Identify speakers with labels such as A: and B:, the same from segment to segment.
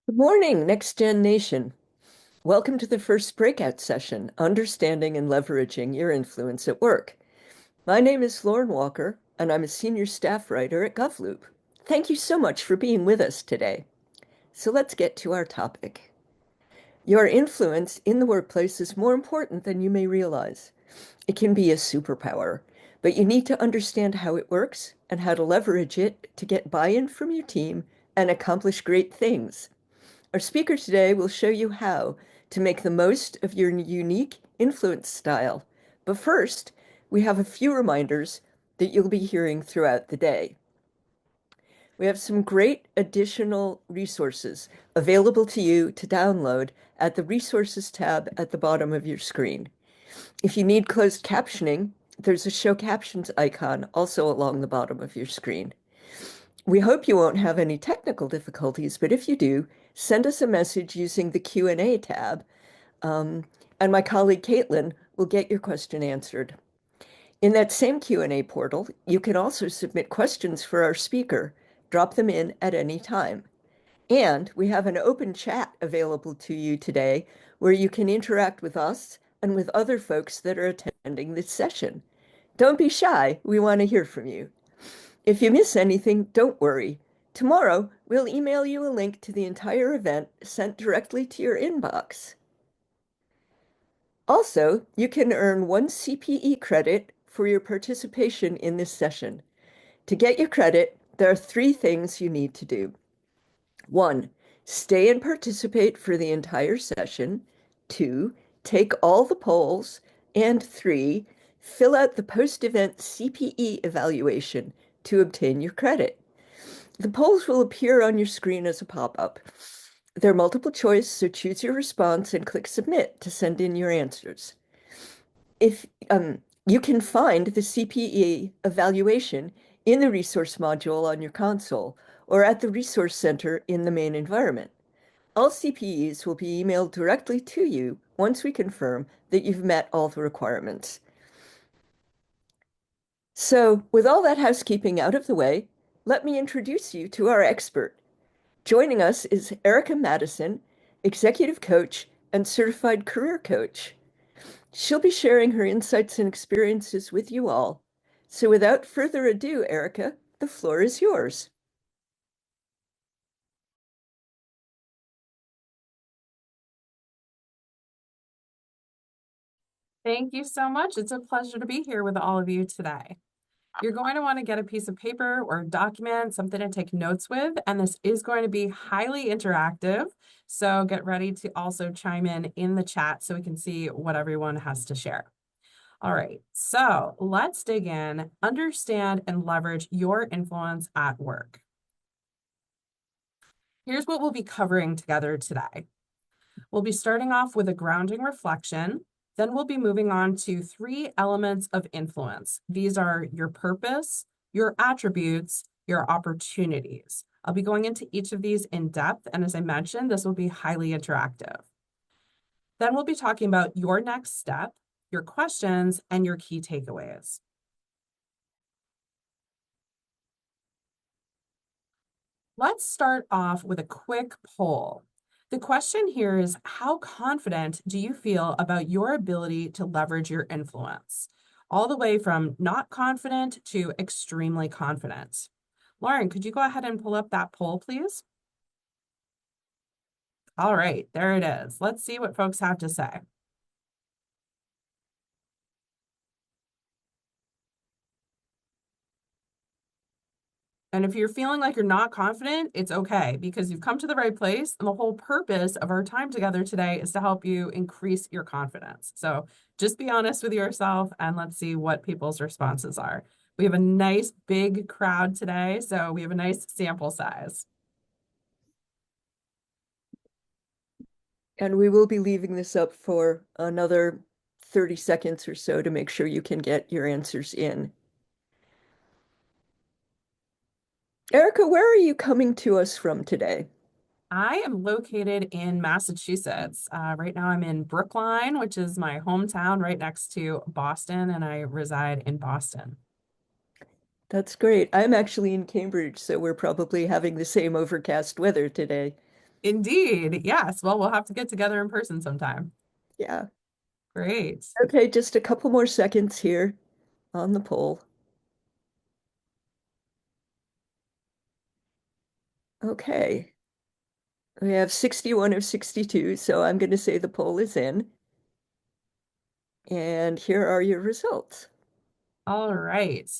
A: Good morning, NextGen Nation. Welcome to the first breakout session, Understanding and Leveraging Your Influence at Work. My name is Lauren Walker, and I'm a senior staff writer at GovLoop. Thank you so much for being with us today. So let's get to our topic. Your influence in the workplace is more important than you may realize. It can be a superpower, but you need to understand how it works and how to leverage it to get buy-in from your team and accomplish great things. Our speaker today will show you how to make the most of your unique influence style. But first, we have a few reminders that you'll be hearing throughout the day. We have some great additional resources available to you to download at the Resources tab at the bottom of your screen. If you need closed captioning, there's a Show Captions icon also along the bottom of your screen. We hope you won't have any technical difficulties, but if you do, send us a message using the Q&A tab, and my colleague Caitlin will get your question answered. In that same Q&A portal, you can also submit questions for our speaker. Drop them in at any time. And we have an open chat available to you today where you can interact with us and with other folks that are attending this session. Don't be shy. We want to hear from you. If you miss anything, don't worry. Tomorrow, we'll email you a link to the entire event sent directly to your inbox. Also, you can earn 1 CPE credit for your participation in this session. To get your credit, there are 3 things you need to do. 1, stay and participate for the entire session. 2, take all the polls. And 3, fill out the post-event CPE evaluation to obtain your credit. The polls will appear on your screen as a pop-up. They're multiple choice, so choose your response and click Submit to send in your answers. If you can find the CPE evaluation in the resource module on your console or at the Resource Center in the main environment. All CPEs will be emailed directly to you once we confirm that you've met all the requirements. So, with all that housekeeping out of the way, let me introduce you to our expert. Joining us is Erica Mattison, executive coach and certified career coach. She'll be sharing her insights and experiences with you all. So without further ado, Erica, the floor is yours.
B: Thank you so much. It's a pleasure to be here with all of you today. You're going to want to get a piece of paper or a document, something to take notes with, and this is going to be highly interactive. So get ready to also chime in the chat so we can see what everyone has to share. All right, so let's dig in, understand and leverage your influence at work. Here's what we'll be covering together today. We'll be starting off with a grounding reflection. Then we'll be moving on to 3 elements of influence. These are your purpose, your attributes, your opportunities. I'll be going into each of these in depth, and as I mentioned, this will be highly interactive. Then we'll be talking about your next step, your questions, and your key takeaways. Let's start off with a quick poll. The question here is, how confident do you feel about your ability to leverage your influence? All the way from not confident to extremely confident. Lauren, could you go ahead and pull up that poll, please? All right, there it is. Let's see what folks have to say. And if you're feeling like you're not confident, it's okay because you've come to the right place. And the whole purpose of our time together today is to help you increase your confidence. So just be honest with yourself and let's see what people's responses are. We have a nice big crowd today, so we have a nice sample size.
A: And we will be leaving this up for another 30 seconds or so to make sure you can get your answers in. Erica, where are you coming to us from today?
B: I am located in Massachusetts. Right now I'm in Brookline, which is my hometown right next to Boston, and I reside in Boston.
A: That's great. I'm actually in Cambridge, so we're probably having the same overcast weather today.
B: Indeed. Yes. Well, we'll have to get together in person sometime.
A: Yeah.
B: Great.
A: Okay, just a couple more seconds here on the poll. Okay. We have 61 of 62, so I'm going to say the poll is in. And here are your results.
B: All right.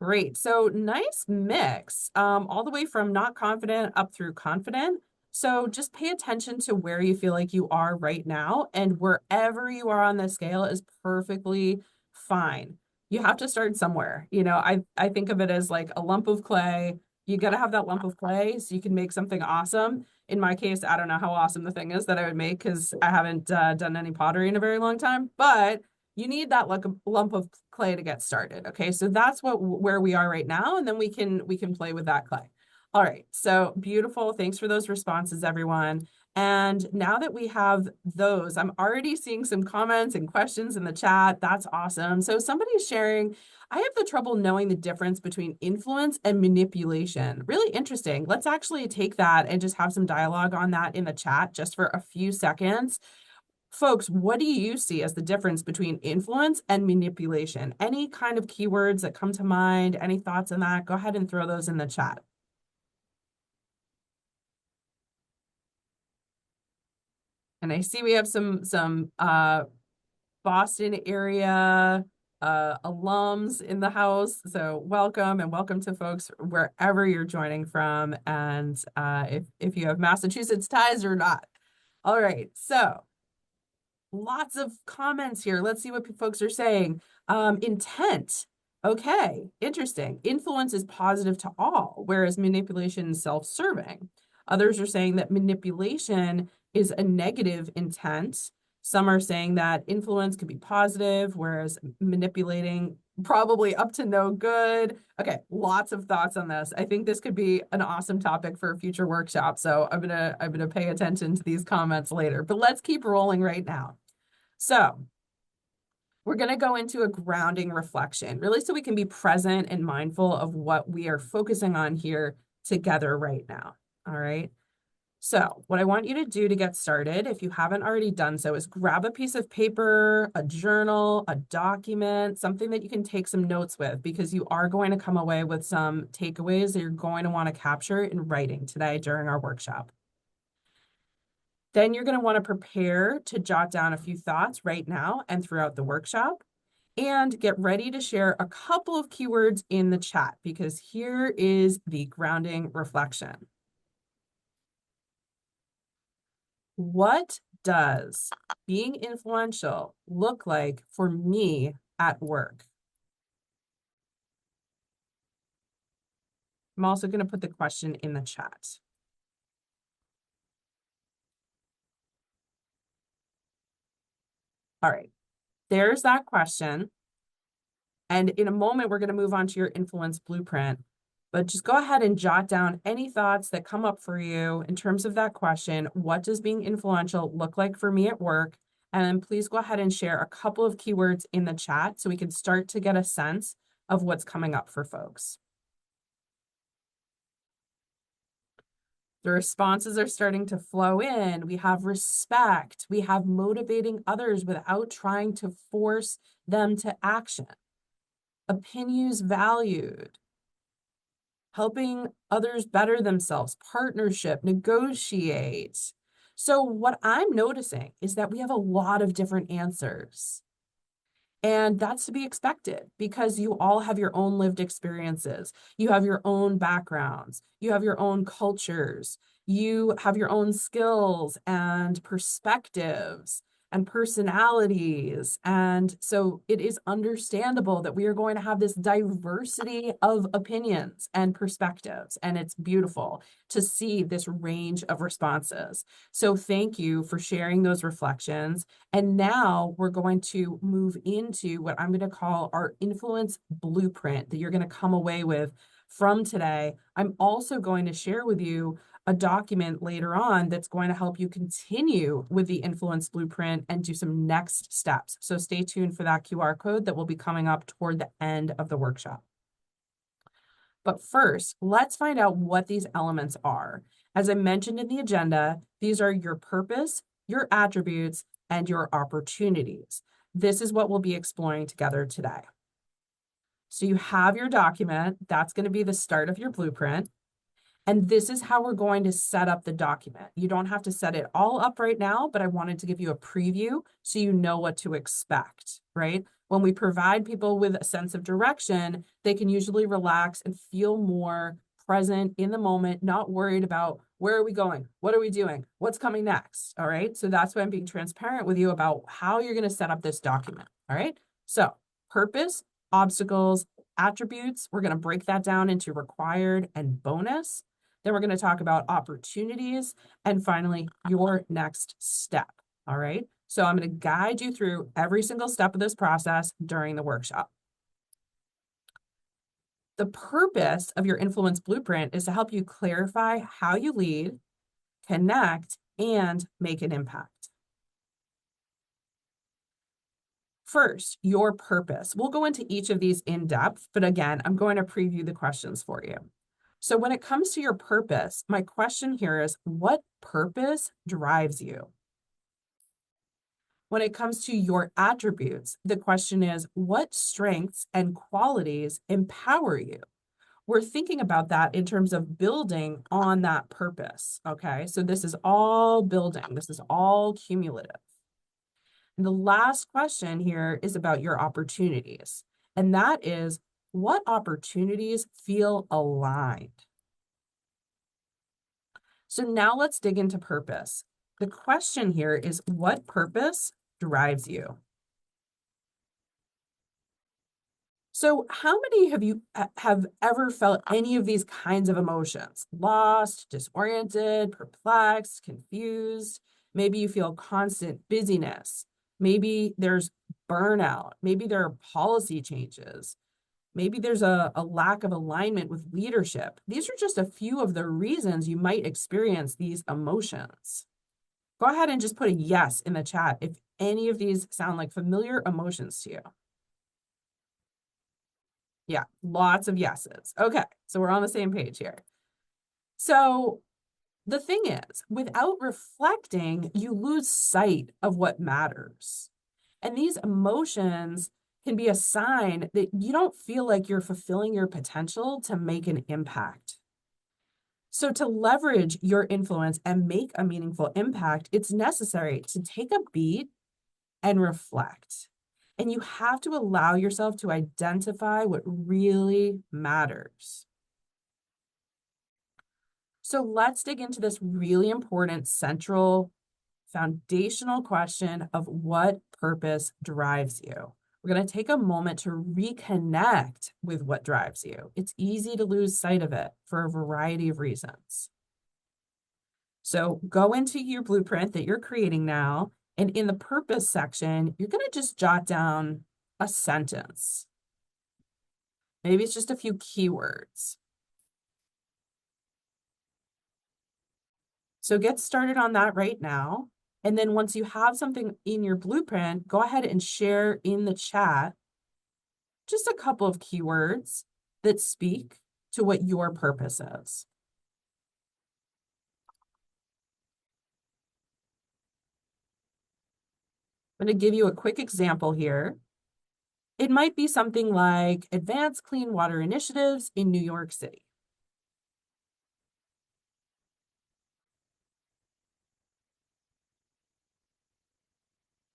B: Great. So nice mix, all the way from not confident up through confident. So just pay attention to where you feel like you are right now, and wherever you are on the scale is perfectly fine. You have to start somewhere. I think of it as like a lump of clay. You got to have that lump of clay so you can make something awesome. In my case, I don't know how awesome the thing is that I would make because I haven't done any pottery in a very long time, but you need that like a lump of clay to get started. Okay, so that's where we are right now, and then we can play with that clay. All right, so beautiful. Thanks for those responses, everyone. And now that we have those, I'm already seeing some comments and questions in the chat. That's awesome. So somebody's sharing, I have the trouble knowing the difference between influence and manipulation. Really interesting. Let's actually take that and just have some dialogue on that in the chat just for a few seconds. Folks, what do you see as the difference between influence and manipulation? Any kind of keywords that come to mind? Any thoughts on that? Go ahead and throw those in the chat. And I see we have some Boston area alums in the house. So welcome, and welcome to folks wherever you're joining from, and if you have Massachusetts ties or not. All right, so lots of comments here. Let's see what folks are saying. Intent. Okay, interesting. Influence is positive to all, whereas manipulation is self-serving. Others are saying that manipulation is a negative intent. Some are saying that influence could be positive, whereas manipulating probably up to no good. Okay, lots of thoughts on this. I think this could be an awesome topic for a future workshop. So I'm gonna pay attention to these comments later. But let's keep rolling right now. So we're going to go into a grounding reflection, really, so we can be present and mindful of what we are focusing on here together right now. All right. So what I want you to do to get started, if you haven't already done so, is grab a piece of paper, a journal, a document, something that you can take some notes with, because you are going to come away with some takeaways that you're going to want to capture in writing today during our workshop. Then you're going to want to prepare to jot down a few thoughts right now and throughout the workshop, and get ready to share a couple of keywords in the chat, because here is the grounding reflection. What does being influential look like for me at work? I'm also going to put the question in the chat. All right, there's that question. And in a moment, we're going to move on to your influence blueprint. But just go ahead and jot down any thoughts that come up for you in terms of that question. What does being influential look like for me at work? And then please go ahead and share a couple of keywords in the chat so we can start to get a sense of what's coming up for folks. The responses are starting to flow in. We have respect. We have motivating others without trying to force them to action. Opinions valued. Helping others better themselves, partnership, negotiate. So what I'm noticing is that we have a lot of different answers. And that's to be expected, because you all have your own lived experiences. You have your own backgrounds. You have your own cultures. You have your own skills and perspectives and personalities. And so it is understandable that we are going to have this diversity of opinions and perspectives. And it's beautiful to see this range of responses. So thank you for sharing those reflections. And now we're going to move into what I'm going to call our influence blueprint that you're going to come away with from today. I'm also going to share with you a document later on that's going to help you continue with the influence blueprint and do some next steps. So stay tuned for that QR code that will be coming up toward the end of the workshop. But first, let's find out what these elements are. As I mentioned in the agenda, these are your purpose, your attributes, and your opportunities. This is what we'll be exploring together today. So you have your document. That's going to be the start of your blueprint. And this is how we're going to set up the document. You don't have to set it all up right now, but I wanted to give you a preview so you know what to expect, right? When we provide people with a sense of direction, they can usually relax and feel more present in the moment, not worried about where are we going? What are we doing? What's coming next? All right. So that's why I'm being transparent with you about how you're going to set up this document. All right. So purpose, obstacles, attributes, we're going to break that down into required and bonus. Then we're going to talk about opportunities and finally your next step. All right. So I'm going to guide you through every single step of this process during the workshop. The purpose of your influence blueprint is to help you clarify how you lead, connect, and make an impact. First, your purpose. We'll go into each of these in depth, but again, I'm going to preview the questions for you. So when it comes to your purpose, my question here is, what purpose drives you? When it comes to your attributes, the question is, what strengths and qualities empower you? We're thinking about that in terms of building on that purpose, okay? So this is all building. This is all cumulative. And the last question here is about your opportunities. And that is, what opportunities feel aligned? So now let's dig into purpose. The question here is, what purpose drives you? So how many of you have ever felt any of these kinds of emotions? Lost, disoriented, perplexed, confused? Maybe you feel constant busyness. Maybe there's burnout. Maybe there are policy changes. Maybe there's a lack of alignment with leadership. These are just a few of the reasons you might experience these emotions. Go ahead and just put a yes in the chat if any of these sound like familiar emotions to you. Yeah, lots of yeses. Okay, so we're on the same page here. So the thing is, without reflecting, you lose sight of what matters. And these emotions can be a sign that you don't feel like you're fulfilling your potential to make an impact. So to leverage your influence and make a meaningful impact, it's necessary to take a beat and reflect. And you have to allow yourself to identify what really matters. So let's dig into this really important central foundational question of what purpose drives you. We're going to take a moment to reconnect with what drives you. It's easy to lose sight of it for a variety of reasons. So go into your blueprint that you're creating now, and in the purpose section, you're going to just jot down a sentence. Maybe it's just a few keywords. So get started on that right now. And then once you have something in your blueprint, go ahead and share in the chat just a couple of keywords that speak to what your purpose is. I'm going to give you a quick example here. It might be something like advanced clean water initiatives in New York City.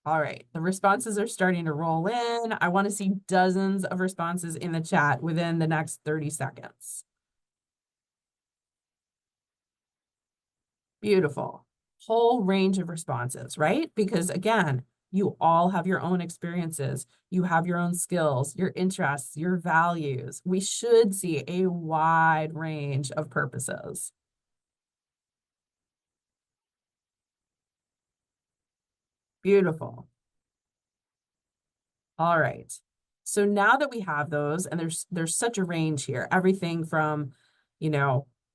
B: All right, the responses are starting to roll in. I want to see dozens of responses in the chat within the next 30 seconds. Beautiful. Whole range of responses, right? Because again, you all have your own experiences. You have your own skills, your interests, your values. We should see a wide range of purposes. Beautiful. All right. So now that we have those, and there's such a range here, everything from,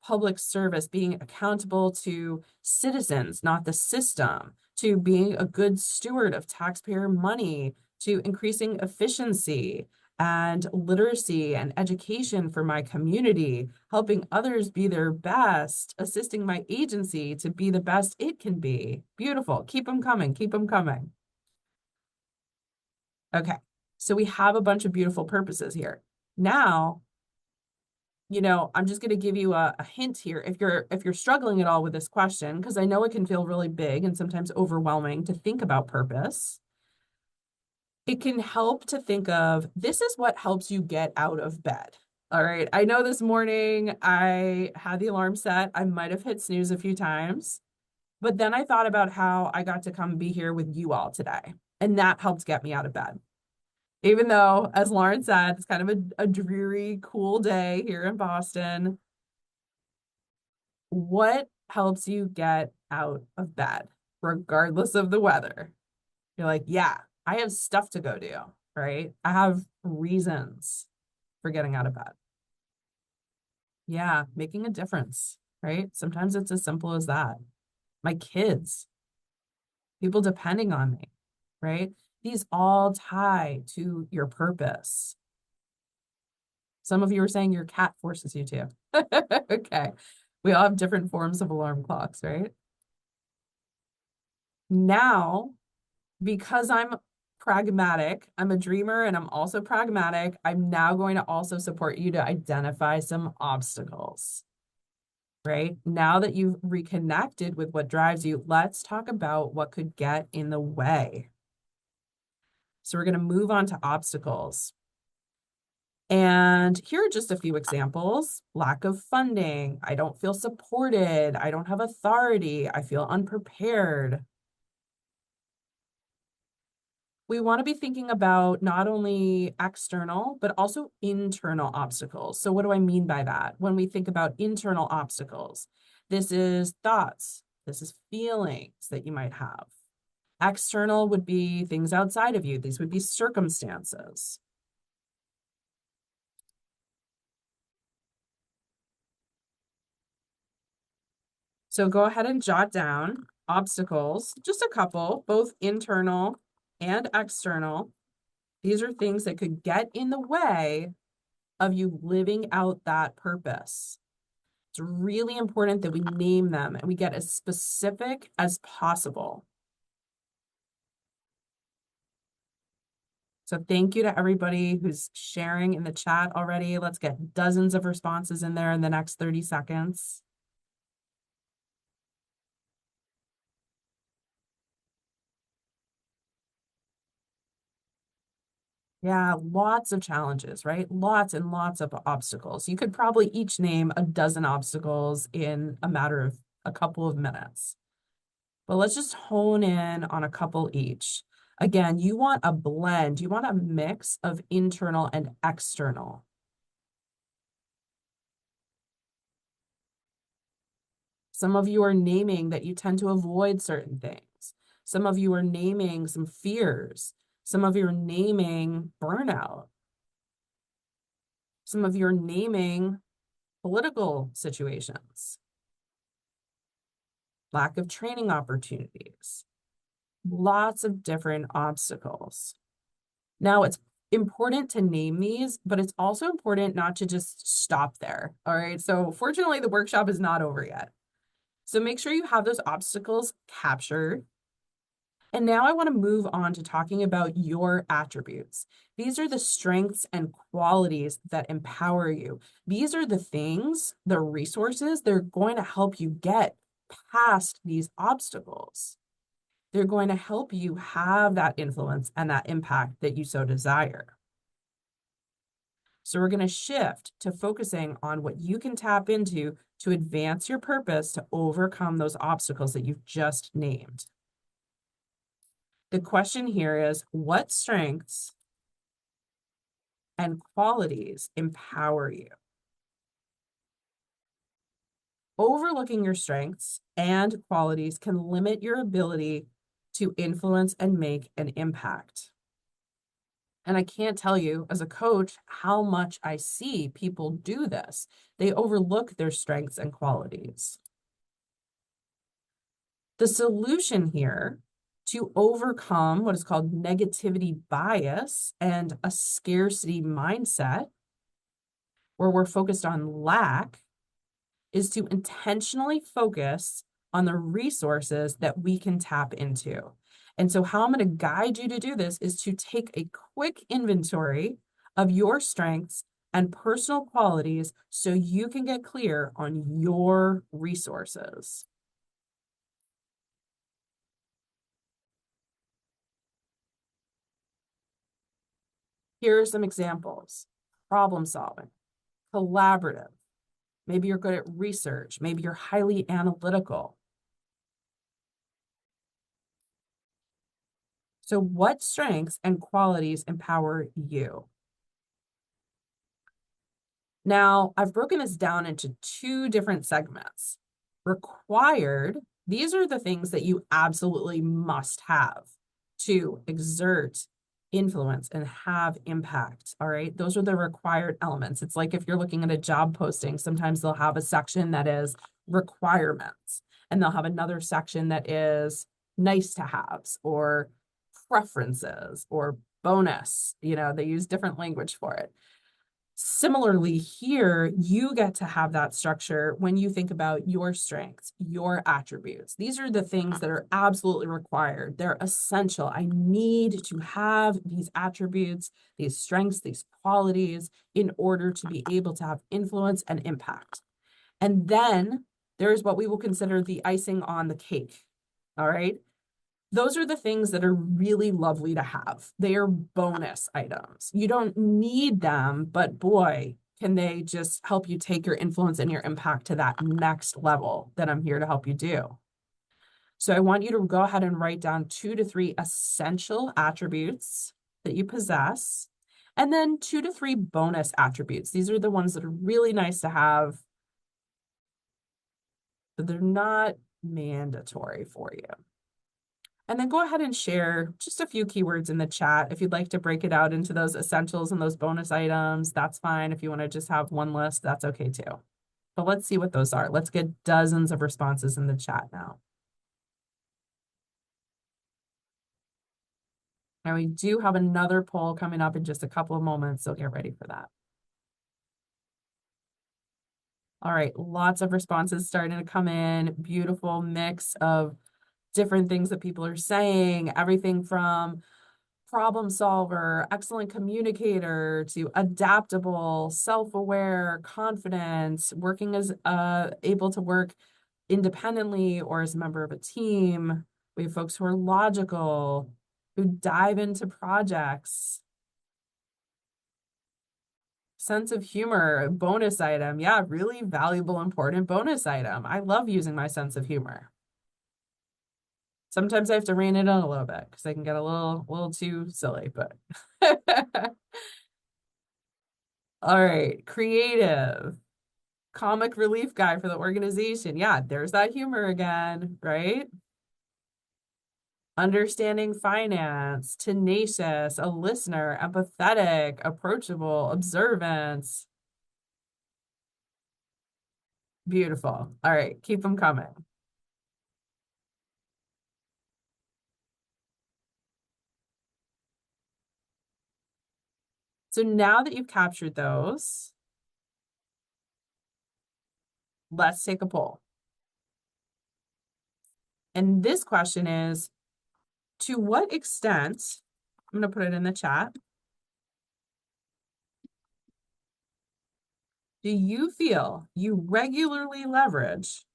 B: public service, being accountable to citizens, not the system, to being a good steward of taxpayer money, to increasing efficiency, and literacy and education for my community, helping others be their best, assisting my agency to be the best it can be. Beautiful. Keep them coming. Keep them coming. Okay. So we have a bunch of beautiful purposes here. Now, I'm just going to give you a hint here. If you're struggling at all with this question, because I know it can feel really big and sometimes overwhelming to think about purpose, it can help to think of this is what helps you get out of bed. All right. I know this morning I had the alarm set. I might have hit snooze a few times, but then I thought about how I got to come be here with you all today. And that helped get me out of bed. Even though, as Lauren said, it's kind of a dreary, cool day here in Boston. What helps you get out of bed, regardless of the weather? You're like, yeah, I have stuff to go do, right? I have reasons for getting out of bed. Yeah, making a difference, right? Sometimes it's as simple as that. My kids, people depending on me, right? These all tie to your purpose. Some of you are saying your cat forces you to. Okay. We all have different forms of alarm clocks, right? Now, because I'm pragmatic, I'm a dreamer and I'm also pragmatic, I'm now going to also support you to identify some obstacles, right? Now that you've reconnected with what drives you, let's talk about what could get in the way. So we're going to move on to obstacles. And here are just a few examples. Lack of funding. I don't feel supported. I don't have authority. I feel unprepared. We want to be thinking about not only external, but also internal obstacles. So what do I mean by that? When we think about internal obstacles, this is thoughts. This is feelings that you might have. External would be things outside of you. These would be circumstances. So go ahead and jot down obstacles, just a couple, both internal and external. These are things that could get in the way of you living out that purpose. It's really important that we name them and we get as specific as possible. So thank you to everybody who's sharing in the chat already. Let's get dozens of responses in there in the next 30 seconds. Yeah, lots of challenges, right? Lots and lots of obstacles. You could probably each name a dozen obstacles in a matter of a couple of minutes. But let's just hone in on a couple each. Again, you want a blend. You want a mix of internal and external. Some of you are naming that you tend to avoid certain things. Some of you are naming some fears. Some of you are naming burnout. Some of you are naming political situations, lack of training opportunities, lots of different obstacles. Now, it's important to name these, but it's also important not to just stop there. All right. So fortunately, the workshop is not over yet. So make sure you have those obstacles captured. And now I want to move on to talking about your attributes. These are the strengths and qualities that empower you. These are the things, the resources, they're going to help you get past these obstacles. They're going to help you have that influence and that impact that you so desire. So we're going to shift to focusing on what you can tap into to advance your purpose to overcome those obstacles that you've just named. The question here is, what strengths and qualities empower you? Overlooking your strengths and qualities can limit your ability to influence and make an impact. And I can't tell you as a coach how much I see people do this. They overlook their strengths and qualities. The solution here to overcome what is called negativity bias and a scarcity mindset, where we're focused on lack, is to intentionally focus on the resources that we can tap into. And so how I'm going to guide you to do this is to take a quick inventory of your strengths and personal qualities so you can get clear on your resources. Here are some examples: problem solving, collaborative. Maybe you're good at research. Maybe you're highly analytical. So what strengths and qualities empower you? Now, I've broken this down into two different segments. Required, these are the things that you absolutely must have to exert influence and have impact. All right. Those are the required elements. It's like if you're looking at a job posting, sometimes they'll have a section that is requirements, and they'll have another section that is nice to haves or preferences or bonus. You know, they use different language for it. Similarly, here, you get to have that structure when you think about your strengths, your attributes. These are the things that are absolutely required. They're essential. I need to have these attributes, these strengths, these qualities in order to be able to have influence and impact. And then there's what we will consider the icing on the cake. All right. Those are the things that are really lovely to have. They are bonus items. You don't need them, but boy, can they just help you take your influence and your impact to that next level that I'm here to help you do. So I want you to go ahead and write down 2 to 3 essential attributes that you possess, and then 2 to 3 bonus attributes. These are the ones that are really nice to have, but they're not mandatory for you. And then go ahead and share just a few keywords in the chat. If you'd like to break it out into those essentials and those bonus items, that's fine. If you want to just have one list, that's okay too. But let's see what those are. Let's get dozens of responses in the chat now. Now we do have another poll coming up in just a couple of moments, so get ready for that. All right, lots of responses starting to come in. Beautiful mix of different things that people are saying, everything from problem solver, excellent communicator, to adaptable, self-aware, confident, working as able to work independently or as a member of a team. We have folks who are logical, who dive into projects. Sense of humor, bonus item. Yeah, really valuable, important bonus item. I love using my sense of humor. Sometimes I have to rein it in a little bit because I can get a little too silly, but all right, creative, comic relief guy for the organization. Yeah, there's that humor again, right? Understanding finance, tenacious, a listener, empathetic, approachable, observant. Beautiful. All right, keep them coming. So now that you've captured those, let's take a poll. And this question is, to what extent, I'm going to put it in the chat, do you feel you regularly leverage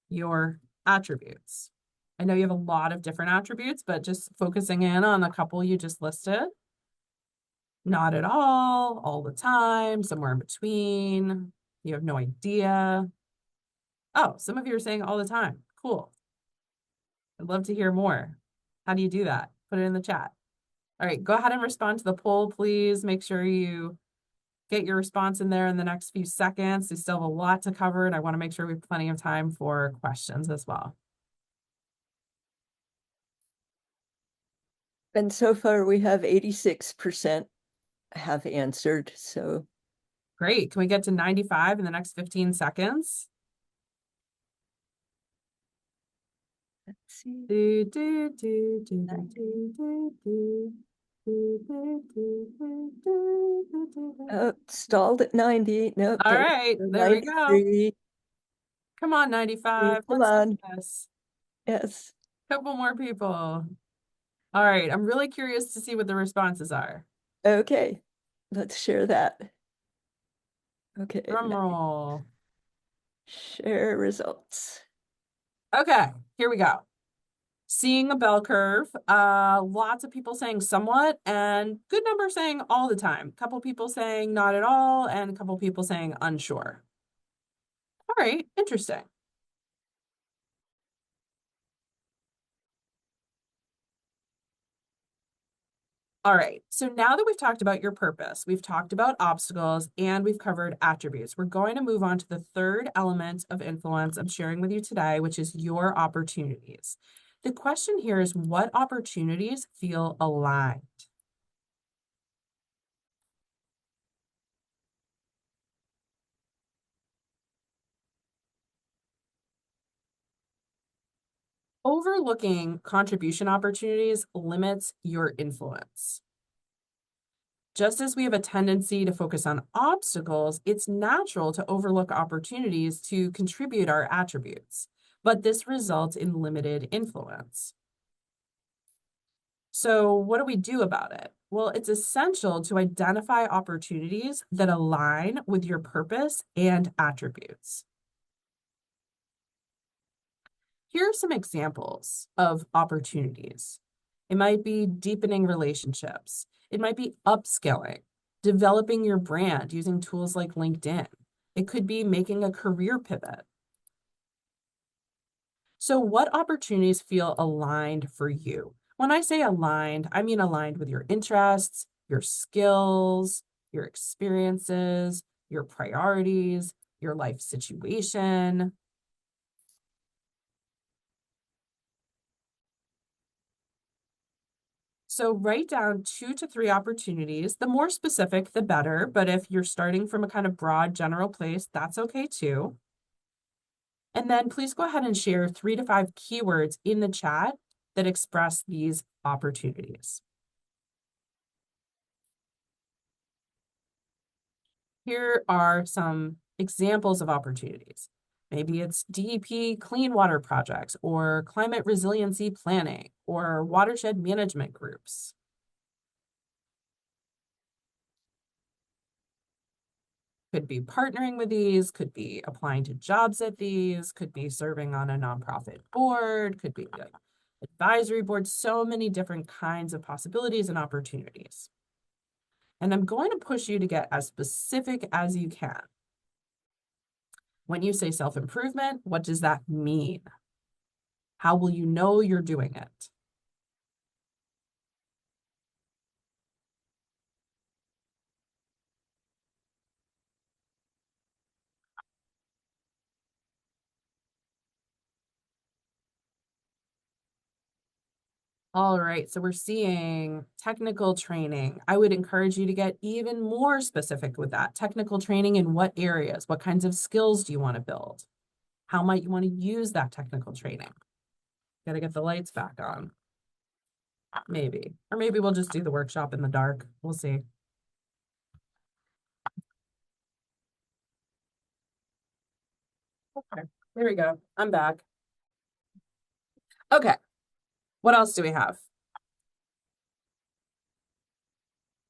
B: your attributes? I know you have a lot of different attributes, but just focusing in on a couple you just listed. Not at all the time, somewhere in between. You have no idea. Oh, some of you are saying all the time. Cool. I'd love to hear more. How do you do that? Put it in the chat. All right, go ahead and respond to the poll, please. Make sure you get your response in there in the next few seconds. We still have a lot to cover, and I want to make sure we have plenty of time for questions as well.
A: And so far we have 86% have answered, so.
B: Great. Can we get to 95 in the next 15 seconds?
A: See.
B: Do, do, do, do, do, do, do, do. Do, do, do, do, do, do, do, do.
A: Oh, stalled at 90. Nope,
B: All
A: there we
B: right,
A: go.
B: there we go.
A: 93.
B: Come on, 95.
A: Come
B: Let's do
A: on.
B: this.
A: Yes.
B: Couple more people. All right, I'm really curious to see what the responses are.
A: Okay. Let's share that. Okay.
B: Drum roll.
A: Share results.
B: Okay, here we go. Seeing a bell curve, lots of people saying somewhat, and good number saying all the time. A couple people saying not at all, and a couple people saying unsure. All right, interesting. All right, so now that we've talked about your purpose, we've talked about obstacles, and we've covered attributes, we're going to move on to the third element of influence I'm sharing with you today, which is your opportunities. The question here is, what opportunities feel aligned? Overlooking contribution opportunities limits your influence. Just as we have a tendency to focus on obstacles, it's natural to overlook opportunities to contribute our attributes, but this results in limited influence. So what do we do about it? Well, it's essential to identify opportunities that align with your purpose and attributes. Here are some examples of opportunities. It might be deepening relationships. It might be upskilling, developing your brand using tools like LinkedIn. It could be making a career pivot. So what opportunities feel aligned for you? When I say aligned, I mean aligned with your interests, your skills, your experiences, your priorities, your life situation. So write down 2 to 3 opportunities. The more specific, the better. But if you're starting from a kind of broad general place, that's okay too. And then please go ahead and share 3 to 5 keywords in the chat that express these opportunities. Here are some examples of opportunities. Maybe it's DEP clean water projects or climate resiliency planning or watershed management groups. Could be partnering with these, could be applying to jobs at these, could be serving on a nonprofit board, could be like advisory boards, so many different kinds of possibilities and opportunities. And I'm going to push you to get as specific as you can. When you say self-improvement, what does that mean? How will you know you're doing it? All right, so we're seeing technical training. I would encourage you to get even more specific with that. Technical training in what areas? What kinds of skills do you want to build? How might you want to use that technical training? Got to get the lights back on. Maybe. Or maybe we'll just do the workshop in the dark. We'll see. Okay, there we go. I'm back. Okay, what else do we have?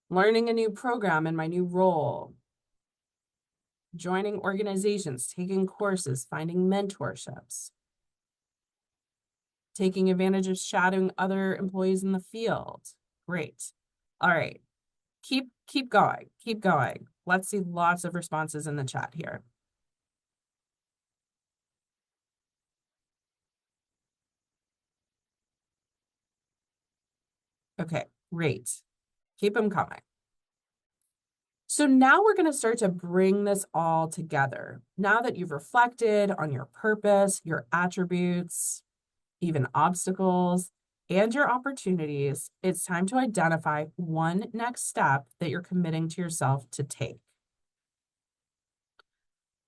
B: Learning a new program in my new role. Joining organizations, taking courses, finding mentorships. Taking advantage of shadowing other employees in the field. Great. All right. Keep going. Keep going. Let's see lots of responses in the chat here. Okay, great. Keep them coming. So now we're going to start to bring this all together. Now that you've reflected on your purpose, your attributes, even obstacles, and your opportunities, it's time to identify one next step that you're committing to yourself to take.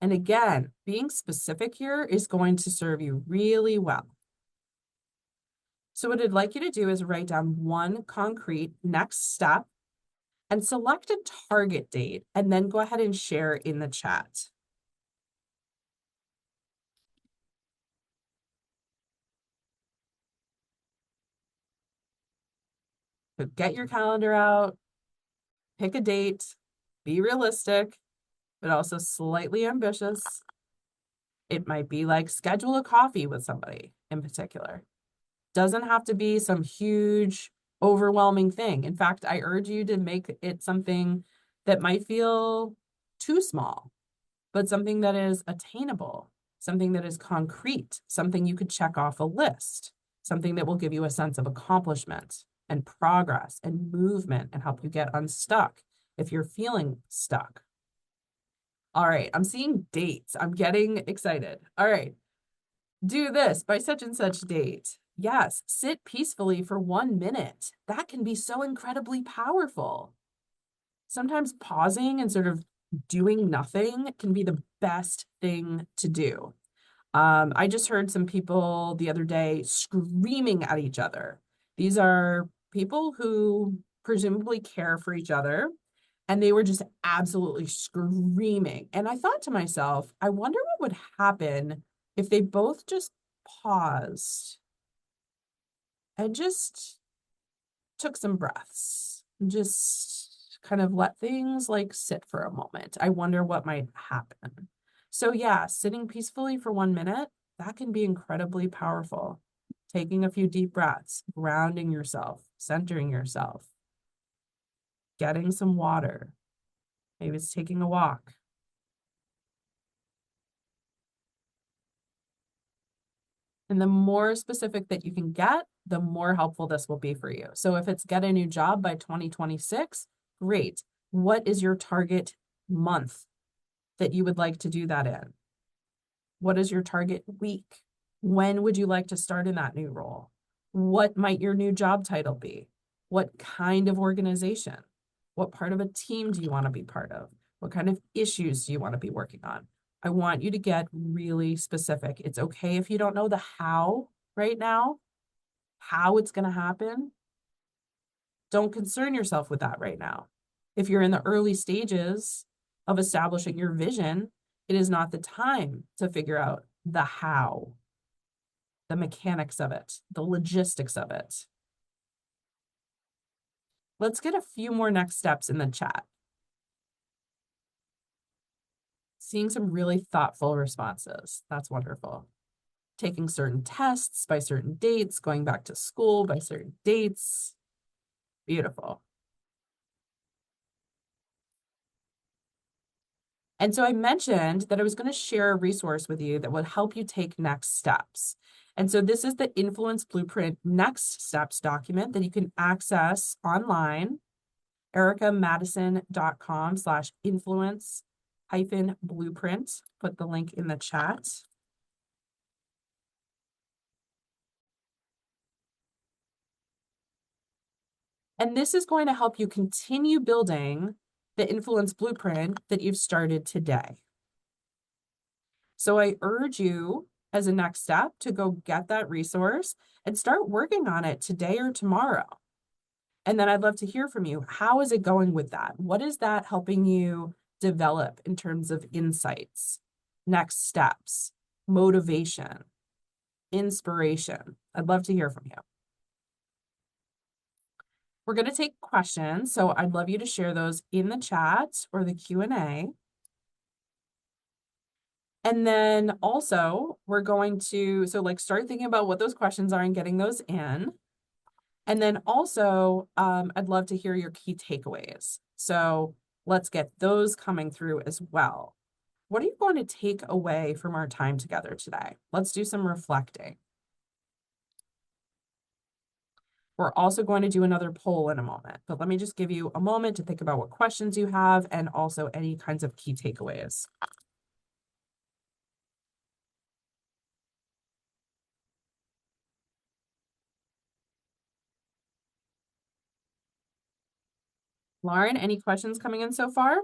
B: And again, being specific here is going to serve you really well. So what I'd like you to do is write down one concrete next step and select a target date, and then go ahead and share in the chat. So get your calendar out, pick a date, be realistic, but also slightly ambitious. It might be like schedule a coffee with somebody in particular. Doesn't have to be some huge, overwhelming thing. In fact, I urge you to make it something that might feel too small, but something that is attainable, something that is concrete, something you could check off a list, something that will give you a sense of accomplishment and progress and movement and help you get unstuck if you're feeling stuck. All right, I'm seeing dates. I'm getting excited. All right, do this by such and such date. Yes, sit peacefully for 1 minute. That can be so incredibly powerful. Sometimes pausing and sort of doing nothing can be the best thing to do. I just heard some people the other day screaming at each other. These are people who presumably care for each other, and they were just absolutely screaming. And I thought to myself, I wonder what would happen if they both just paused and just took some breaths, just kind of let things like sit for a moment. I wonder what might happen. So yeah, sitting peacefully for 1 minute, that can be incredibly powerful. Taking a few deep breaths, grounding yourself, centering yourself, getting some water. Maybe it's taking a walk. And the more specific that you can get, the more helpful this will be for you. So if it's get a new job by 2026, great. What is your target month that you would like to do that in? What is your target week? When would you like to start in that new role? What might your new job title be? What kind of organization? What part of a team do you want to be part of? What kind of issues do you want to be working on? I want you to get really specific. It's okay if you don't know the how right now, how it's going to happen. Don't concern yourself with that right now. If you're in the early stages of establishing your vision, it is not the time to figure out the how, the mechanics of it, the logistics of it. Let's get a few more next steps in the chat. Seeing some really thoughtful responses. That's wonderful. Taking certain tests by certain dates, going back to school by certain dates. Beautiful. And so I mentioned that I was going to share a resource with you that will help you take next steps. And so this is the Influence Blueprint Next Steps document that you can access online, ericamattison.com/influence-blueprint. Put the link in the chat. And this is going to help you continue building the influence blueprint that you've started today. So I urge you as a next step to go get that resource and start working on it today or tomorrow. And then I'd love to hear from you. How is it going with that? What is that helping you develop in terms of insights, next steps, motivation, inspiration? I'd love to hear from you. We're going to take questions, so I'd love you to share those in the chat or the Q&A. And then also we're going to, start thinking about what those questions are and getting those in. And then also, I'd love to hear your key takeaways. So let's get those coming through as well. What are you going to take away from our time together today? Let's do some reflecting. We're also going to do another poll in a moment, but let me just give you a moment to think about what questions you have and also any kinds of key takeaways. Lauren, any questions coming in so far?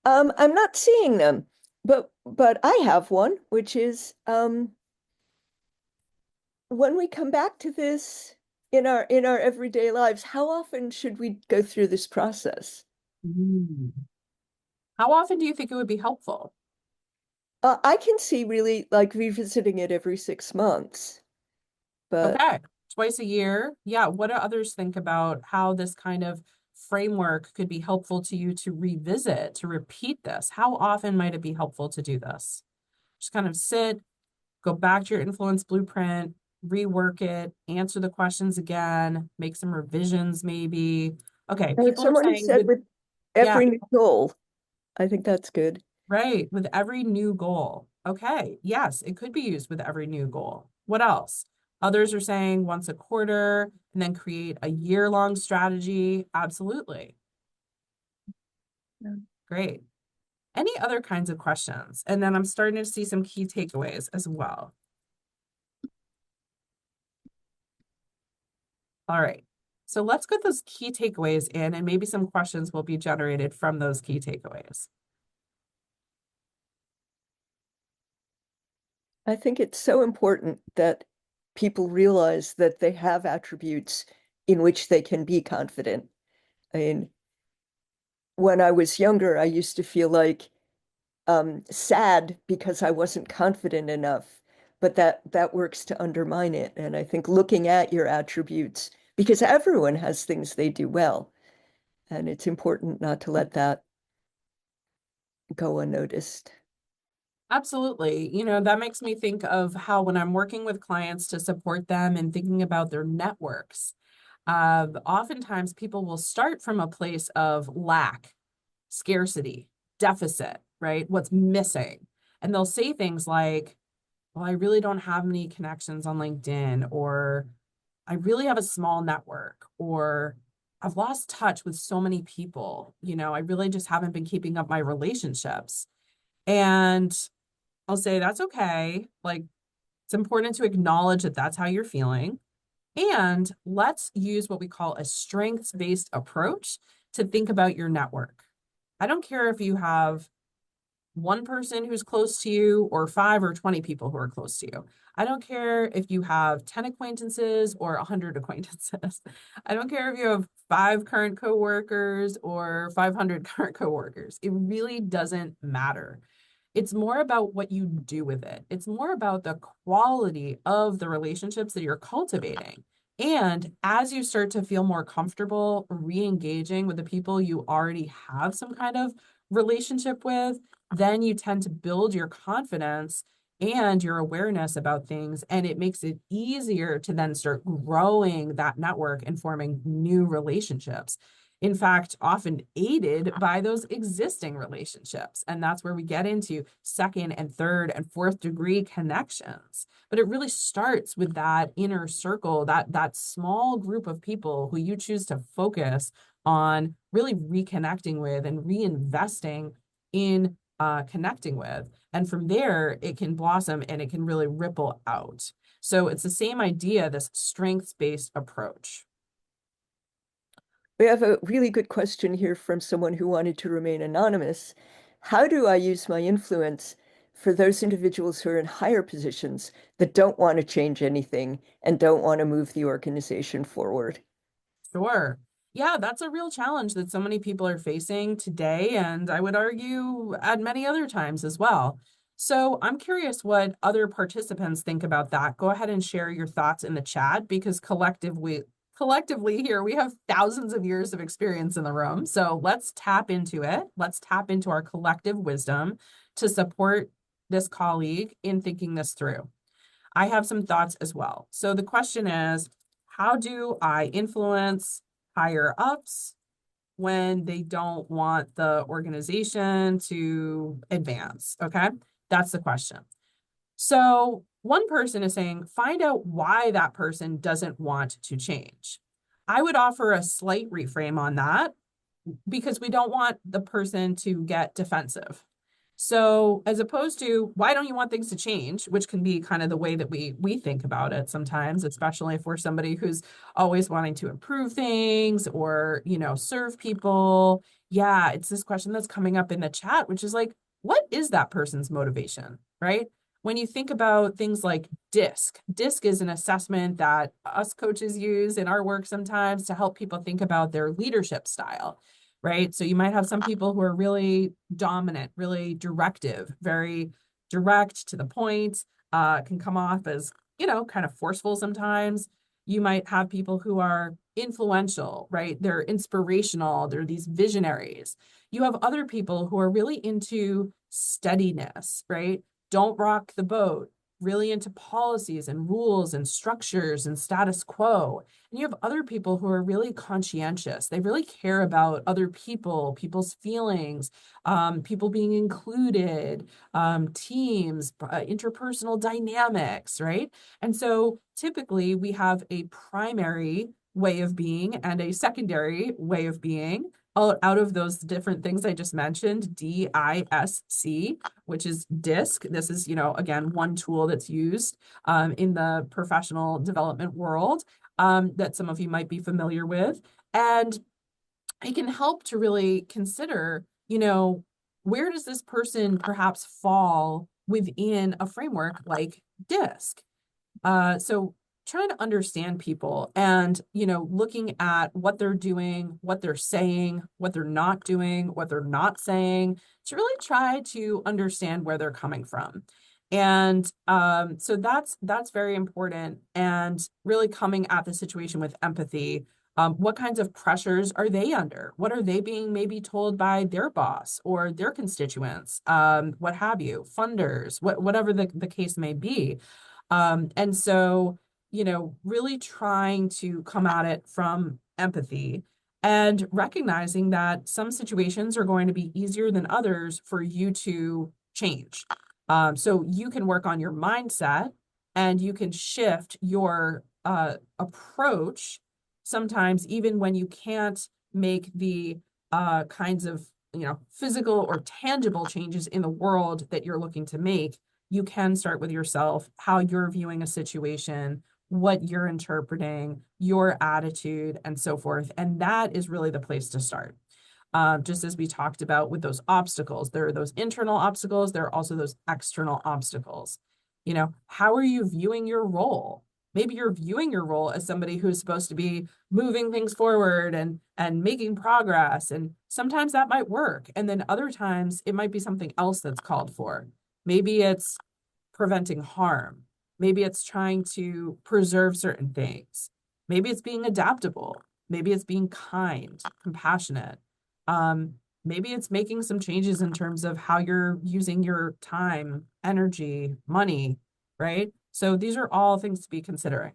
A: I'm not seeing them, but but I have one, which is when we come back to this in our everyday lives, how often should we go through this process?
B: Mm. How often do you think it would be helpful?
A: I can see really like revisiting it every 6 months, but
B: Okay, twice a year. Yeah, what do others think about how this kind of framework could be helpful to you to revisit, to repeat this? How often might it be helpful to do this? Just kind of sit, go back to your influence blueprint, rework it, answer the questions again, make some revisions maybe. Okay, people are
A: someone who
B: saying
A: said
B: with,
A: with
B: yeah,
A: every new goal, I think that's good.
B: right, with every new goal. Okay, yes, it could be used with every new goal. What else? Others are saying once a quarter and then create a year-long strategy. Absolutely.
A: Yeah.
B: Great. Any other kinds of questions? And then I'm starting to see some key takeaways as well. All right. So let's get those key takeaways in, and maybe some questions will be generated from those key takeaways.
A: I think it's so important that people realize that they have attributes in which they can be confident. I mean, when I was younger, I used to feel like sad because I wasn't confident enough, but that works to undermine it. And I think looking at your attributes, because everyone has things they do well, and it's important not to let that go unnoticed.
B: Absolutely. You know, that makes me think of how when I'm working with clients to support them and thinking about their networks, oftentimes people will start from a place of lack, scarcity, deficit, right? What's missing. And they'll say things like, well, I really don't have many connections on LinkedIn, or I really have a small network, or I've lost touch with so many people. You know, I really just haven't been keeping up my relationships. And I'll say that's okay. Like, it's important to acknowledge that that's how you're feeling. And let's use what we call a strengths-based approach to think about your network. I don't care if you have one person who's close to you or 5 or 20 people who are close to you. I don't care if you have 10 acquaintances or 100 acquaintances. I don't care if you have 5 current coworkers or 500 current coworkers. It really doesn't matter. It's more about what you do with it. It's more about the quality of the relationships that you're cultivating. And as you start to feel more comfortable re-engaging with the people you already have some kind of relationship with, then you tend to build your confidence and your awareness about things. And it makes it easier to then start growing that network and forming new relationships. In fact, often aided by those existing relationships. And that's where we get into second and third and fourth degree connections. But it really starts with that inner circle, that small group of people who you choose to focus on really reconnecting with and reinvesting in connecting with. And from there, it can blossom and it can really ripple out. So it's the same idea, this strengths-based approach.
A: We have a really good question here from someone who wanted to remain anonymous. How do I use my influence for those individuals who are in higher positions that don't want to change anything and don't want to move the organization forward?
B: Sure. Yeah, that's a real challenge that so many people are facing today, and I would argue at many other times as well. So I'm curious what other participants think about that. Go ahead and share your thoughts in the chat because collectively here we have thousands of years of experience in the room. So let's tap into it. Let's tap into our collective wisdom to support this colleague in thinking this through. I have some thoughts as well. So the question is, how do I influence higher ups when they don't want the organization to advance? Okay, that's the question. So one person is saying, find out why that person doesn't want to change. I would offer a slight reframe on that because we don't want the person to get defensive. So as opposed to why don't you want things to change, which can be kind of the way that we think about it sometimes, especially if we're somebody who's always wanting to improve things or, serve people. Yeah, it's this question that's coming up in the chat, which is like, what is that person's motivation, right? When you think about things like DISC is an assessment that us coaches use in our work sometimes to help people think about their leadership style, right? So you might have some people who are really dominant, really directive, very direct to the point, can come off as, kind of forceful sometimes. You might have people who are influential, right? They're inspirational, they're these visionaries. You have other people who are really into steadiness, right? Don't rock the boat, really into policies and rules and structures and status quo. And you have other people who are really conscientious. They really care about other people, people's feelings, people being included, teams, interpersonal dynamics, right? And so typically we have a primary way of being and a secondary way of being out of those different things I just mentioned, DISC, which is DISC. This is, again, one tool that's used in the professional development world that some of you might be familiar with. And it can help to really consider, where does this person perhaps fall within a framework like DISC? So trying to understand people and, looking at what they're doing, what they're saying, what they're not doing, what they're not saying, to really try to understand where they're coming from. And so that's very important, and really coming at the situation with empathy. What kinds of pressures are they under? What are they being maybe told by their boss or their constituents? What have you, funders, whatever the case may be. And so, really trying to come at it from empathy and recognizing that some situations are going to be easier than others for you to change. So you can work on your mindset and you can shift your approach sometimes, even when you can't make the kinds of, physical or tangible changes in the world that you're looking to make. You can start with yourself, how you're viewing a situation, what you're interpreting, your attitude, and so forth. And that is really the place to start. Just as we talked about with those obstacles, there are those internal obstacles, there are also those external obstacles. How are you viewing your role? Maybe you're viewing your role as somebody who's supposed to be moving things forward and making progress. And sometimes that might work. And then other times it might be something else that's called for. Maybe it's preventing harm. Maybe it's trying to preserve certain things. Maybe it's being adaptable. Maybe it's being kind, compassionate. Maybe it's making some changes in terms of how you're using your time, energy, money, right? So these are all things to be considering.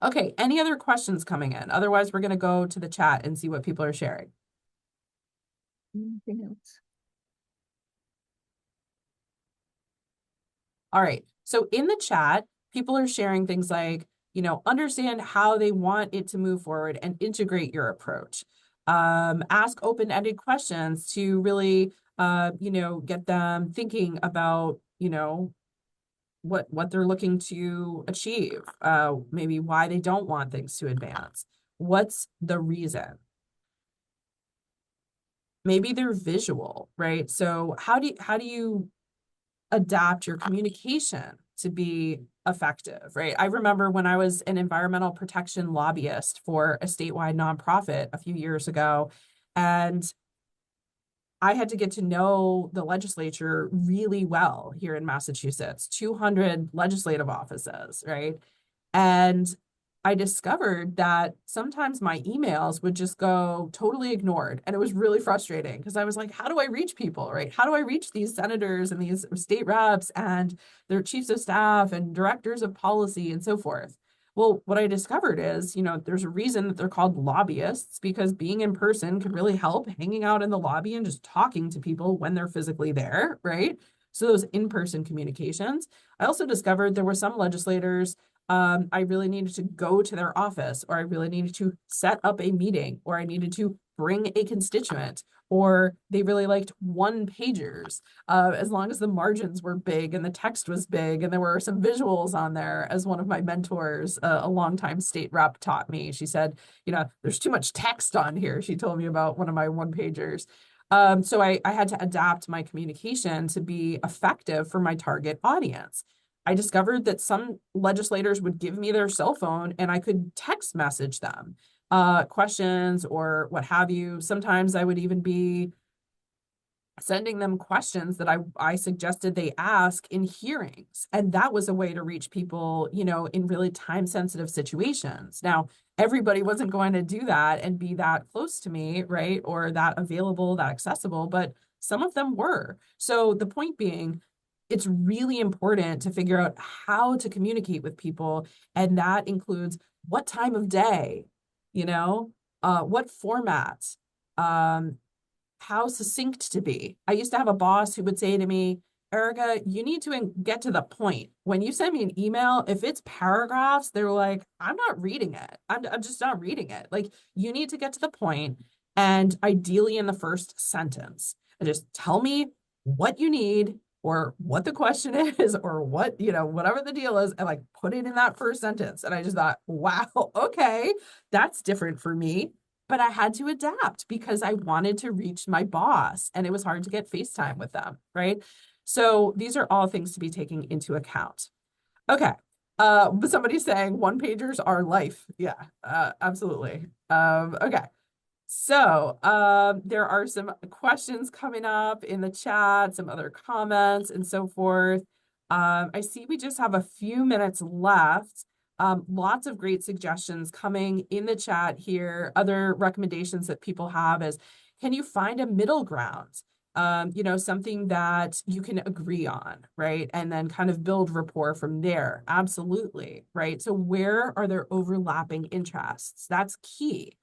B: Okay, any other questions coming in? Otherwise, we're going to go to the chat and see what people are sharing.
A: Anything else?
B: All right. So in the chat, people are sharing things like, understand how they want it to move forward and integrate your approach. Ask open-ended questions to really, get them thinking about, what they're looking to achieve, maybe why they don't want things to advance. What's the reason? Maybe they're visual, right? So how do you adapt your communication to be effective, right? I remember when I was an environmental protection lobbyist for a statewide nonprofit a few years ago, and I had to get to know the legislature really well here in Massachusetts, 200 legislative offices, right? And I discovered that sometimes my emails would just go totally ignored. And it was really frustrating because I was like, how do I reach people, right? How do I reach these senators and these state reps and their chiefs of staff and directors of policy and so forth? Well, what I discovered is, there's a reason that they're called lobbyists, because being in person can really help, hanging out in the lobby and just talking to people when they're physically there, right? So those in-person communications. I also discovered there were some legislators I really needed to go to their office, or I really needed to set up a meeting, or I needed to bring a constituent, or they really liked one pagers, as long as the margins were big and the text was big and there were some visuals on there. As one of my mentors, a longtime state rep, taught me, she said, there's too much text on here. She told me about one of my one pagers. So I had to adapt my communication to be effective for my target audience. I discovered that some legislators would give me their cell phone and I could text message them questions or what have you. Sometimes I would even be sending them questions that I suggested they ask in hearings. And that was a way to reach people, in really time sensitive situations. Now, everybody wasn't going to do that and be that close to me, right? Or that available, that accessible, but some of them were. So the point being, it's really important to figure out how to communicate with people. And that includes what time of day, what format, um, how succinct to be. I used to have a boss who would say to me, Erica, you need to get to the point. When you send me an email, if it's paragraphs, they're like, I'm not reading it. I'm just not reading it. Like, you need to get to the point, and ideally in the first sentence. And just tell me what you need or what the question is or what, whatever the deal is, and like put it in that first sentence. And I just thought, wow, okay, that's different for me. But I had to adapt because I wanted to reach my boss and it was hard to get FaceTime with them, right? So these are all things to be taken into account. Okay. But somebody's saying one pagers are life. Yeah, absolutely. Okay. So there are some questions coming up in the chat, some other comments and so forth. I see we just have a few minutes left. Lots of great suggestions coming in the chat here. Other recommendations that people have is, can you find a middle ground? Something that you can agree on, right? And then kind of build rapport from there. Absolutely, right? So where are there overlapping interests? That's key.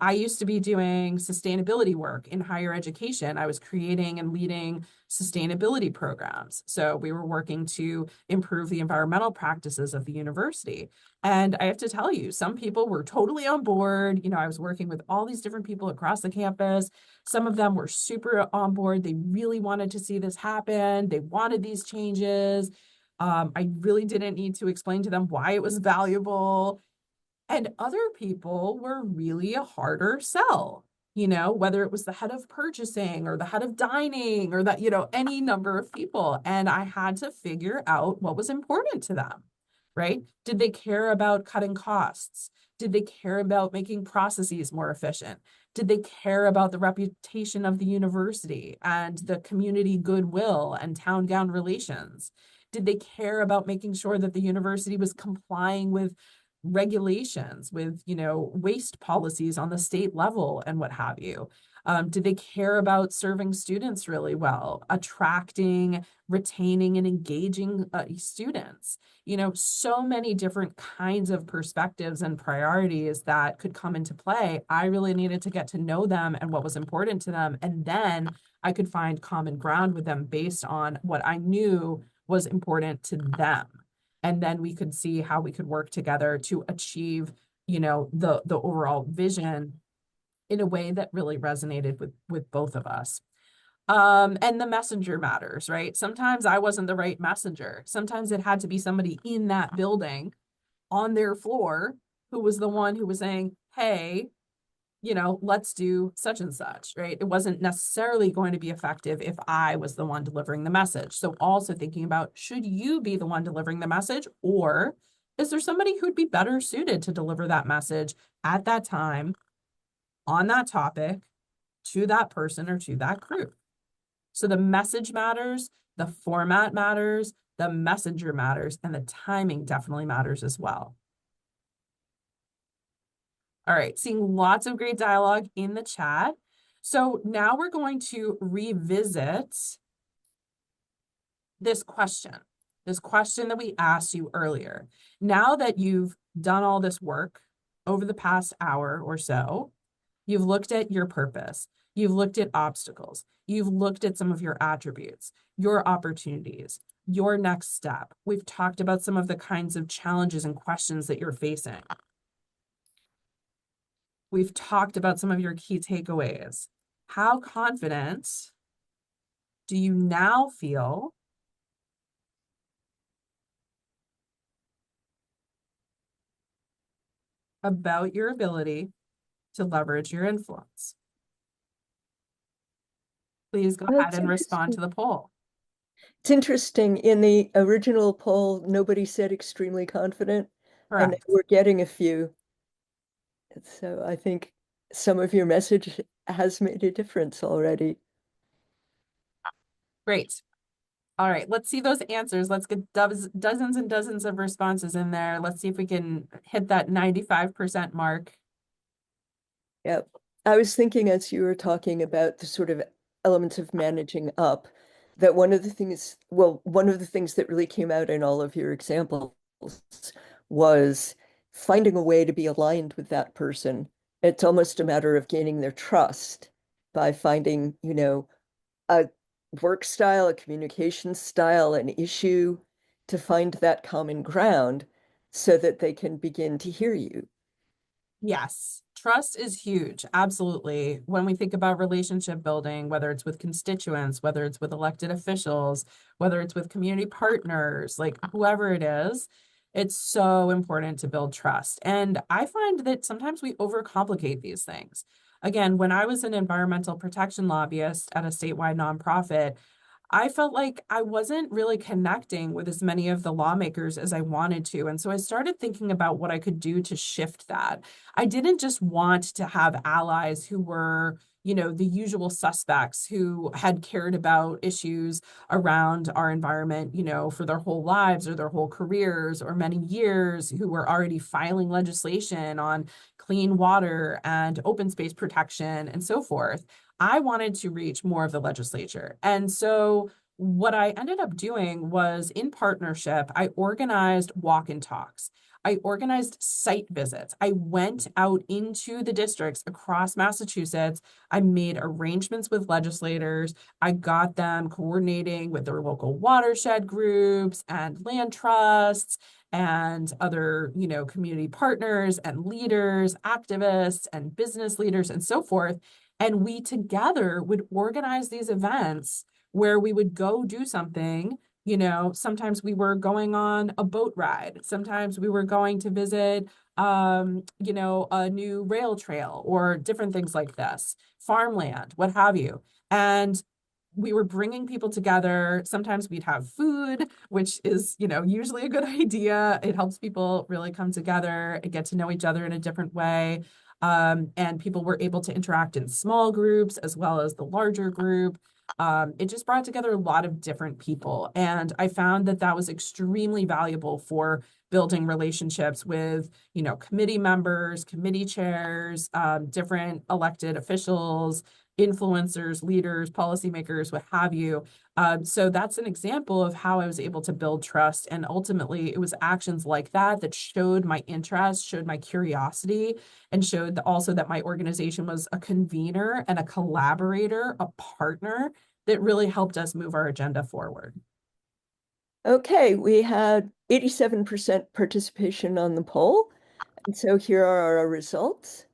B: I used to be doing sustainability work in higher education. I was creating and leading sustainability programs. So we were working to improve the environmental practices of the university. And I have to tell you, some people were totally on board. I was working with all these different people across the campus. Some of them were super on board. They really wanted to see this happen. They wanted these changes. I really didn't need to explain to them why it was valuable. And other people were really a harder sell, whether it was the head of purchasing or the head of dining or that, any number of people. And I had to figure out what was important to them, right? Did they care about cutting costs? Did they care about making processes more efficient? Did they care about the reputation of the university and the community goodwill and town-gown relations? Did they care about making sure that the university was complying with regulations, with waste policies on the state level and what have you? Do they care about serving students really well, attracting, retaining, and engaging students? So many different kinds of perspectives and priorities that could come into play. I really needed to get to know them and what was important to them, and then I could find common ground with them based on what I knew was important to them. And then we could see how we could work together to achieve, the overall vision in a way that really resonated with both of us. And the messenger matters, right? Sometimes I wasn't the right messenger. Sometimes it had to be somebody in that building on their floor who was the one who was saying, hey, let's do such and such, right? It wasn't necessarily going to be effective if I was the one delivering the message. So also thinking about, should you be the one delivering the message, or is there somebody who'd be better suited to deliver that message at that time, on that topic, to that person or to that group? So the message matters, the format matters, the messenger matters, and the timing definitely matters as well. All right, seeing lots of great dialogue in the chat. So now we're going to revisit this question that we asked you earlier. Now that you've done all this work over the past hour or so, you've looked at your purpose, you've looked at obstacles, you've looked at some of your attributes, your opportunities, your next step. We've talked about some of the kinds of challenges and questions that you're facing. We've talked about some of your key takeaways. How confident do you now feel about your ability to leverage your influence? Please go
A: Oh,
B: ahead
A: it's
B: and respond
A: interesting.
B: to the poll.
A: It's interesting. In the original poll, nobody said extremely confident, and now
B: Correct.
A: we're getting a few. So I think some of your message has made a difference already.
B: Great. All right, let's see those answers. Let's get dozens and dozens of responses in there. Let's see if we can hit that 95% mark.
A: Yep. I was thinking as you were talking about the sort of elements of managing up, that one of the things that really came out in all of your examples was finding a way to be aligned with that person. It's almost a matter of gaining their trust by finding, a work style, a communication style, an issue to find that common ground so that they can begin to hear you.
B: Yes, trust is huge. Absolutely. When we think about relationship building, whether it's with constituents, whether it's with elected officials, whether it's with community partners, like whoever it is, it's so important to build trust. And I find that sometimes we overcomplicate these things. Again, when I was an environmental protection lobbyist at a statewide nonprofit, I felt like I wasn't really connecting with as many of the lawmakers as I wanted to. And so I started thinking about what I could do to shift that. I didn't just want to have allies who were, the usual suspects who had cared about issues around our environment, for their whole lives or their whole careers or many years, who were already filing legislation on clean water and open space protection and so forth. I wanted to reach more of the legislature. And so what I ended up doing was in partnership, I organized walk and talks. I organized site visits. I went out into the districts across Massachusetts. I made arrangements with legislators. I got them coordinating with their local watershed groups and land trusts and other, community partners and leaders, activists and business leaders and so forth. And we together would organize these events where we would go do something. Sometimes we were going on a boat ride. Sometimes we were going to visit, a new rail trail or different things like this, farmland, what have you. And we were bringing people together. Sometimes we'd have food, which is, usually a good idea. It helps people really come together and get to know each other in a different way. And people were able to interact in small groups as well as the larger group. It just brought together a lot of different people. And I found that that was extremely valuable for building relationships with, committee members, committee chairs, different elected officials, influencers, leaders, policymakers, what have you. So that's an example of how I was able to build trust. And ultimately, it was actions like that that showed my interest, showed my curiosity, and showed also that my organization was a convener and a collaborator, a partner that really helped us move our agenda forward.
A: Okay, we had 87% participation on the poll. And so here are our results.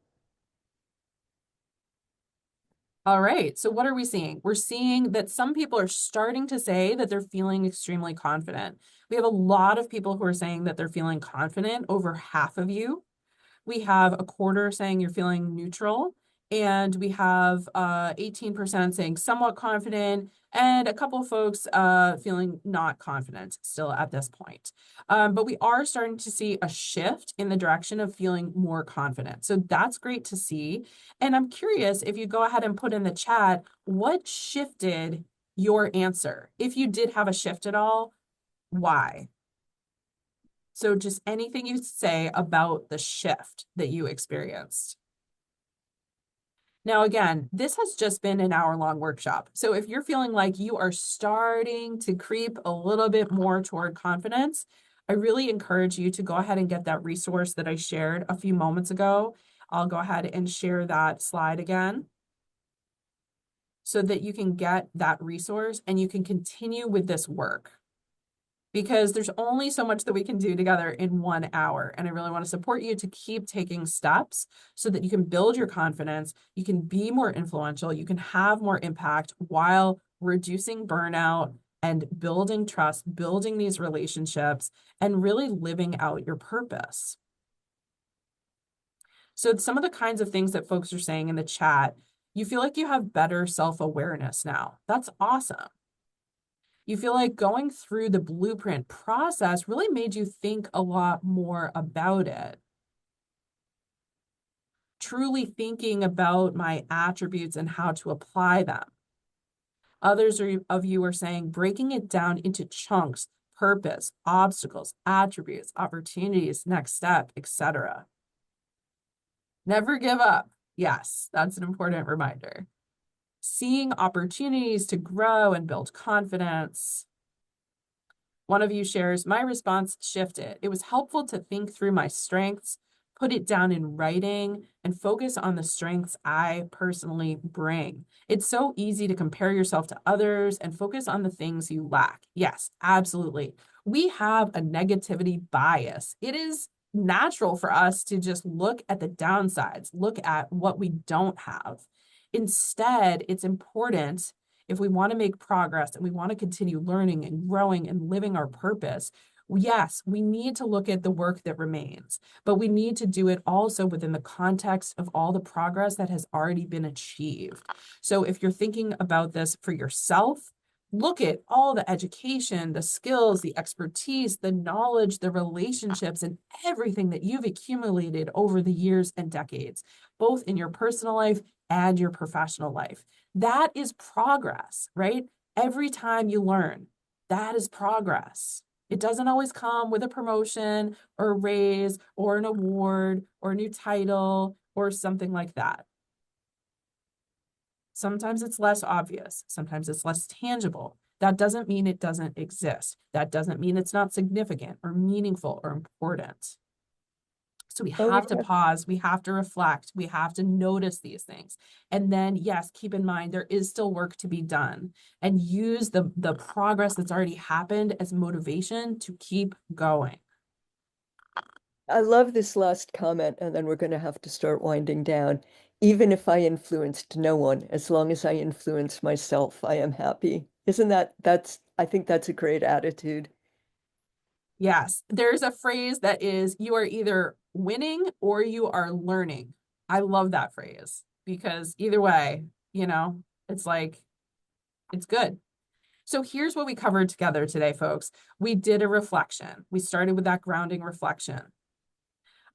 B: All right. So what are we seeing? We're seeing that some people are starting to say that they're feeling extremely confident. We have a lot of people who are saying that they're feeling confident, over half of you. We have a quarter saying you're feeling neutral, and we have 18% saying somewhat confident, and a couple of folks feeling not confident still at this point. But we are starting to see a shift in the direction of feeling more confident. So that's great to see. And I'm curious if you go ahead and put in the chat, what shifted your answer? If you did have a shift at all, why? So just anything you say about the shift that you experienced. Now, again, this has just been an hour-long workshop. So if you're feeling like you are starting to creep a little bit more toward confidence, I really encourage you to go ahead and get that resource that I shared a few moments ago. I'll go ahead and share that slide again so that you can get that resource and you can continue with this work, because there's only so much that we can do together in 1 hour. And I really want to support you to keep taking steps so that you can build your confidence, you can be more influential, you can have more impact while reducing burnout and building trust, building these relationships, and really living out your purpose. So some of the kinds of things that folks are saying in the chat, You feel like you have better self-awareness now. That's awesome. You feel like going through the blueprint process really made you think a lot more about it. Truly thinking about my attributes and how to apply them. Others of you are saying breaking it down into chunks, purpose, obstacles, attributes, opportunities, next step, etc. Never give up. Yes, that's an important reminder. Seeing opportunities to grow and build confidence. One of you shares, my response shifted. It was helpful to think through my strengths, put it down in writing, and focus on the strengths I personally bring. It's so easy to compare yourself to others and focus on the things you lack. Yes, absolutely. We have a negativity bias. It is natural for us to just look at the downsides, look at what we don't have. Instead, it's important if we want to make progress and we want to continue learning and growing and living our purpose, yes, we need to look at the work that remains, but we need to do it also within the context of all the progress that has already been achieved. So if you're thinking about this for yourself, look at all the education, the skills, the expertise, the knowledge, the relationships, and everything that you've accumulated over the years and decades, both in your personal life and your professional life. That is progress, right? Every time you learn, that is progress. It doesn't always come with a promotion or a raise or an award or a new title or something like that. Sometimes it's less obvious. Sometimes it's less tangible. That doesn't mean it doesn't exist. That doesn't mean it's not significant or meaningful or important. So we
A: Oh,
B: have to
A: yeah.
B: pause, we have to reflect, we have to notice these things. And then, yes, keep in mind there is still work to be done, and use the progress that's already happened as motivation to keep going.
A: I love this last comment, and then we're going to have to start winding down. Even if I influenced no one, as long as I influence myself, I am happy. Isn't I think that's a great attitude.
B: Yes, there's a phrase that is you are either winning or you are learning. I love that phrase because either way, it's like it's good. So here's what we covered together today, folks. We did a reflection. We started with that grounding reflection.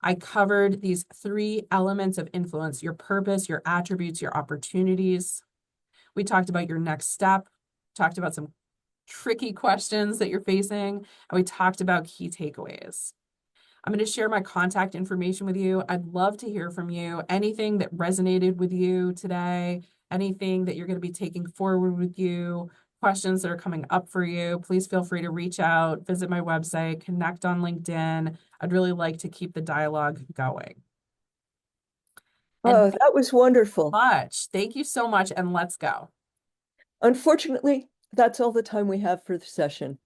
B: I covered these 3 elements of influence: your purpose, your attributes, your opportunities. We talked about your next step, talked about some tricky questions that you're facing, and we talked about key takeaways. I'm going to share my contact information with you. I'd love to hear from you. Anything that resonated with you today, anything that you're going to be taking forward with you, questions that are coming up for you, please feel free to reach out, visit my website, connect on LinkedIn. I'd really like to keep the dialogue going. And
A: Oh, that was wonderful.
B: thank you so much, and let's go.
A: Unfortunately, that's all the time we have for the session.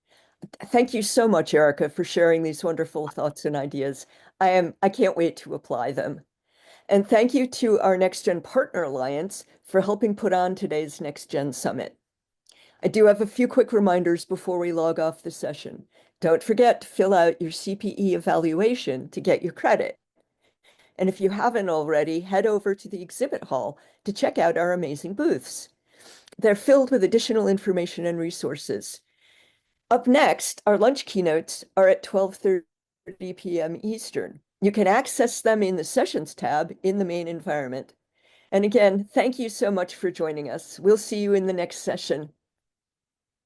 A: Thank you so much, Erica, for sharing these wonderful thoughts and ideas. I can't wait to apply them. And thank you to our NextGen Partner Alliance for helping put on today's NextGen Summit. I do have a few quick reminders before we log off the session. Don't forget to fill out your CPE evaluation to get your credit. And if you haven't already, head over to the exhibit hall to check out our amazing booths. They're filled with additional information and resources. Up next, our lunch keynotes are at 12:30 p.m. Eastern. You can access them in the Sessions tab in the main environment. And again, thank you so much for joining us. We'll see you in the next session.